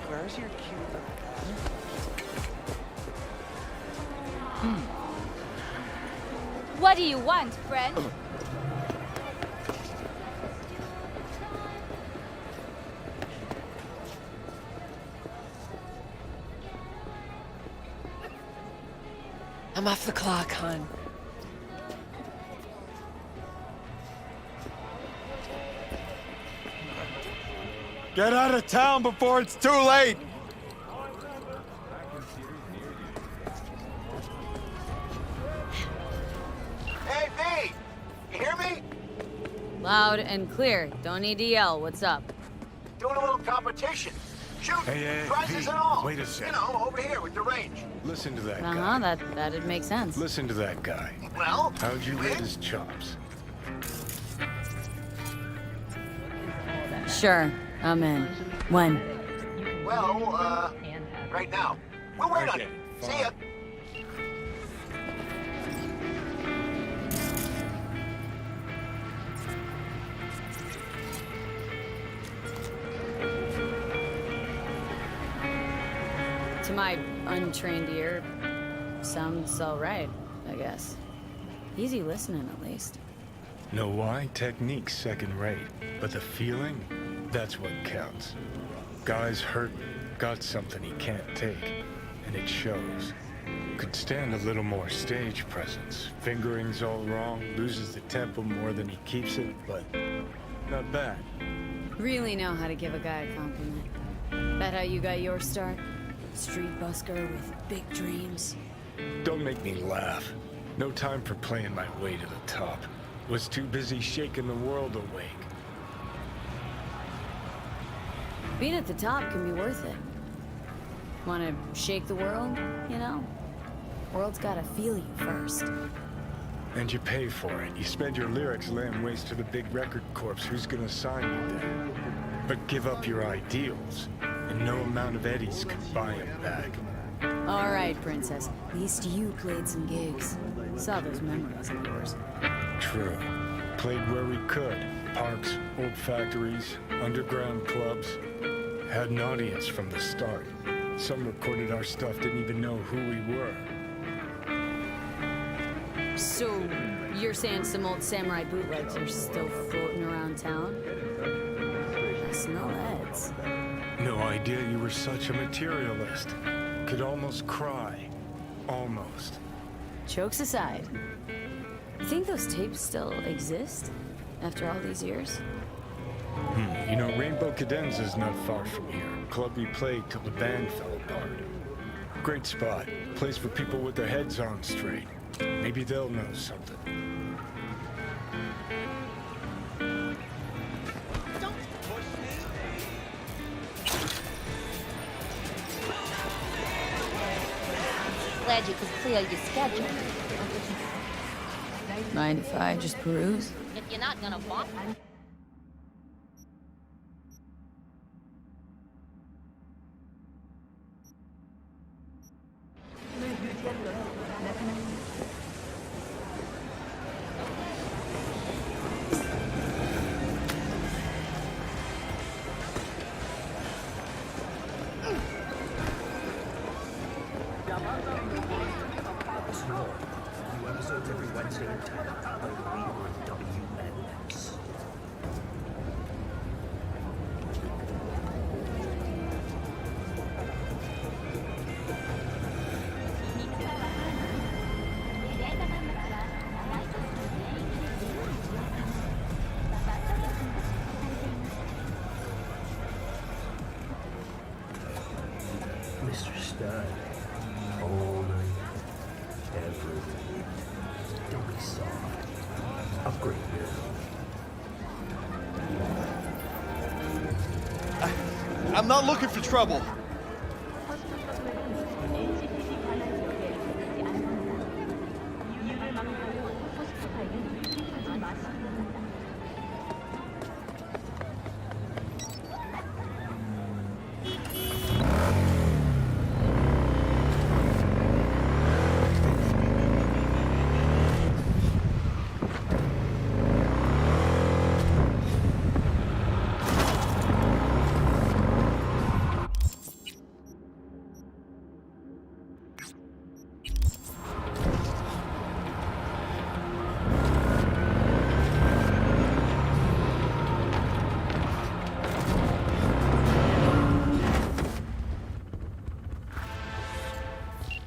Where's your cute What do you want, friend? I'm off the clock, hon. Get out of town before it's too late! Hey, V! You hear me? Loud and clear. Don't need to yell. What's up? Doing a little competition. Shoot, Hey, prizes V, and all. wait a sec. You know, over here with the range. Listen to that Uh-huh, guy. that'd make sense. Listen to that guy. Well, How'd you get his chops? Sure, I'm in. When? well, right now. We'll wait on Okay, you. See ya. To my untrained ear, sounds all right, I guess. Easy listening, at least. Know why? Technique's second rate. But the feeling, that's what counts. Guy's hurting, got something he can't take, and it shows. Could stand a little more stage presence. Fingering's all wrong, loses the tempo more than he keeps it, but not bad. Really know how to give a guy a compliment. That how you got your start? Street busker with big dreams? Don't make me laugh. No time for playing my way to the top. Was too busy shaking the world awake. Being at the top can be worth it. Wanna shake the world, you know? World's gotta feel you first. And you pay for it. You spend your lyrics laying waste to the big record corps. Who's gonna sign you then? But give up your ideals, and no amount of eddies can buy them back. All right, Princess. At least you played some gigs. Saw those memories of yours. True. Played where we could. Parks, old factories, underground clubs. Had an audience from the start. Some recorded our stuff, didn't even know who we were. So, you're saying some old samurai bootlegs are still floating around town? I smell ads. No idea you were such a materialist. Could almost cry. Almost. Jokes aside, you think those tapes still exist after all these years? You know, Rainbow Cadenza's not far from here. Club we played till the band fell apart. Great spot. Place for people with their heads on straight. Maybe they'll know something. Glad you could clear your schedule. Mind if I just peruse? If you're not gonna walk. New episodes every Wednesday at 10 only on WNX. Mr. Stud, all night, every night. Don't be soft. Upgrade now. I'm not looking for trouble.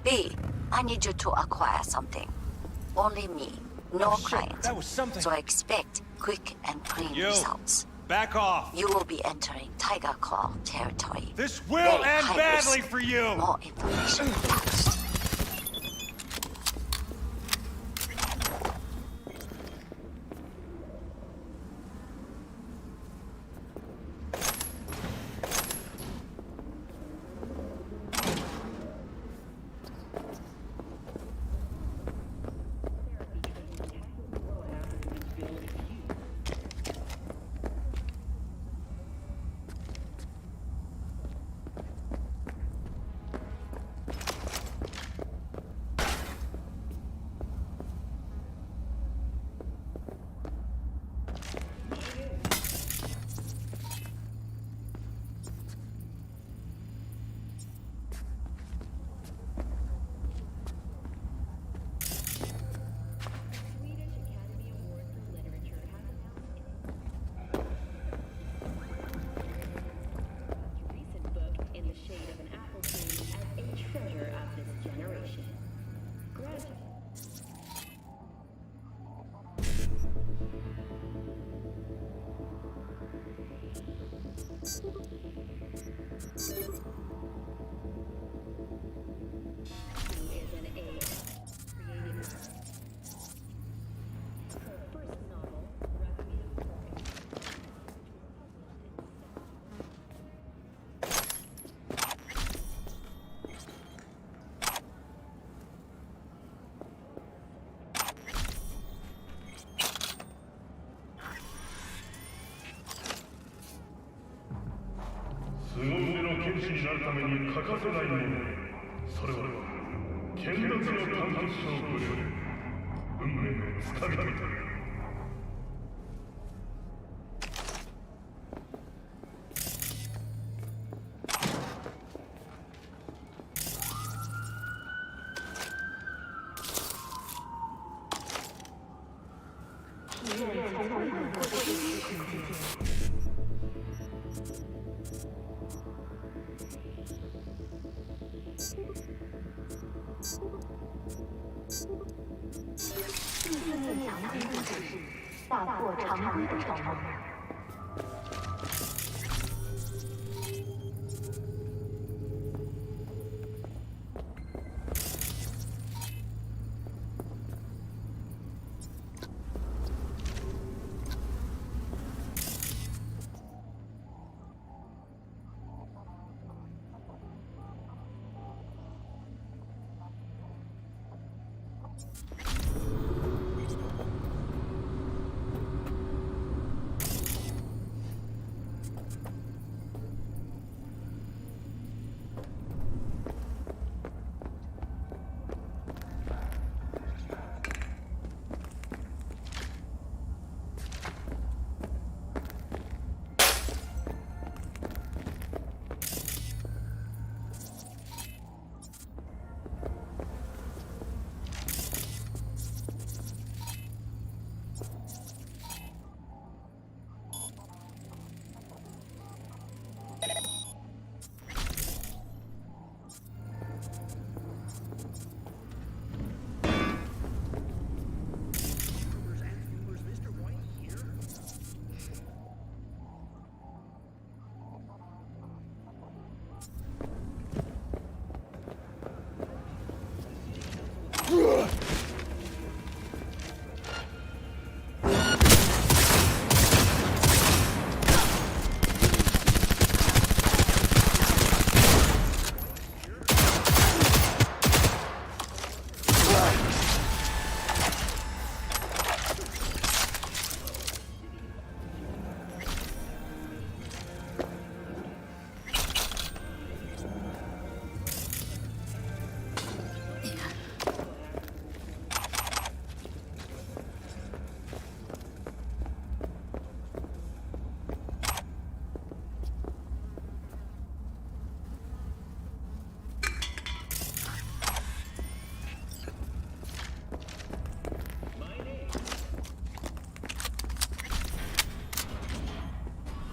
B, I need you to acquire something. Only me, no client. That was something. So I expect quick and clean You, results. back off. You will be entering Tiger Claw territory. This will Very end high badly risk. for you. More information fast. 戦士になるために欠かせないもの、それは剣奪の探検者をくれる運命のつかみ取りだ。大破常规的小梦。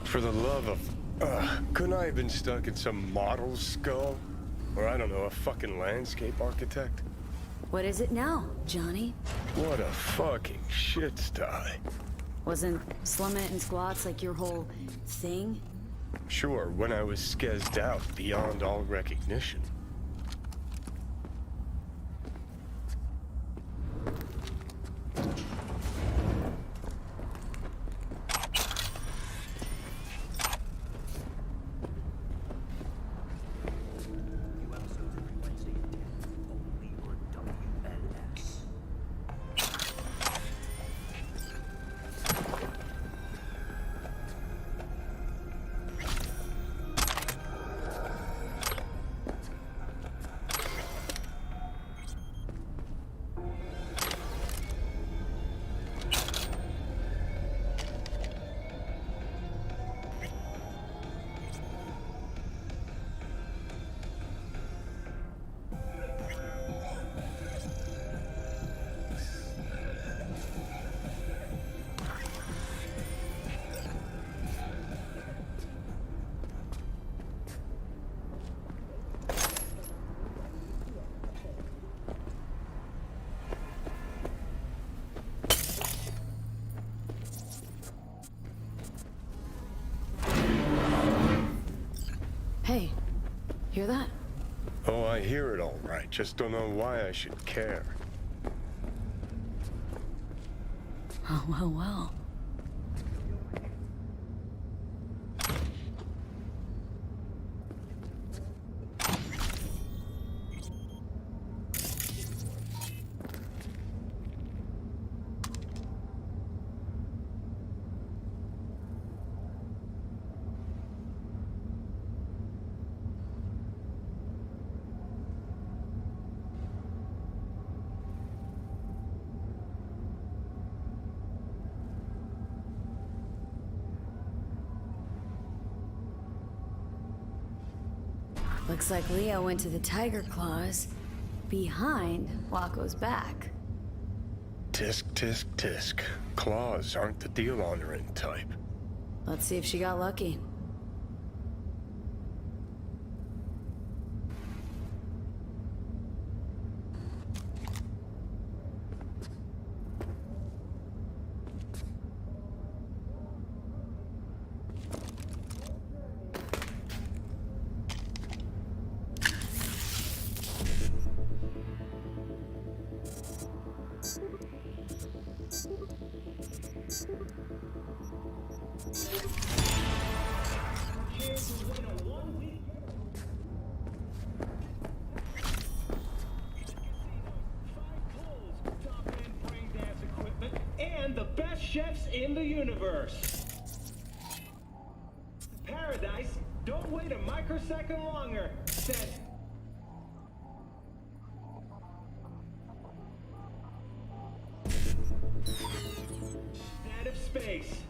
For the love of... couldn't I have been stuck in some model's skull? Or I don't know, a fucking landscape architect? What is it now, Johnny? What a fucking shit sty. Wasn't slumming and squats like your whole thing? Sure, when I was skezzed out beyond all recognition. Hey, hear that? Oh, I hear it all right. Just don't know why I should care. Oh, well. Looks like Leo went to the Tiger Claws behind Waco's back. Tisk, tisk, tisk. Claws aren't the deal-honoring type. Let's see if she got lucky. And the best chefs in the universe. Paradise, don't wait a microsecond longer, said. Out of space.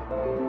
Thank you.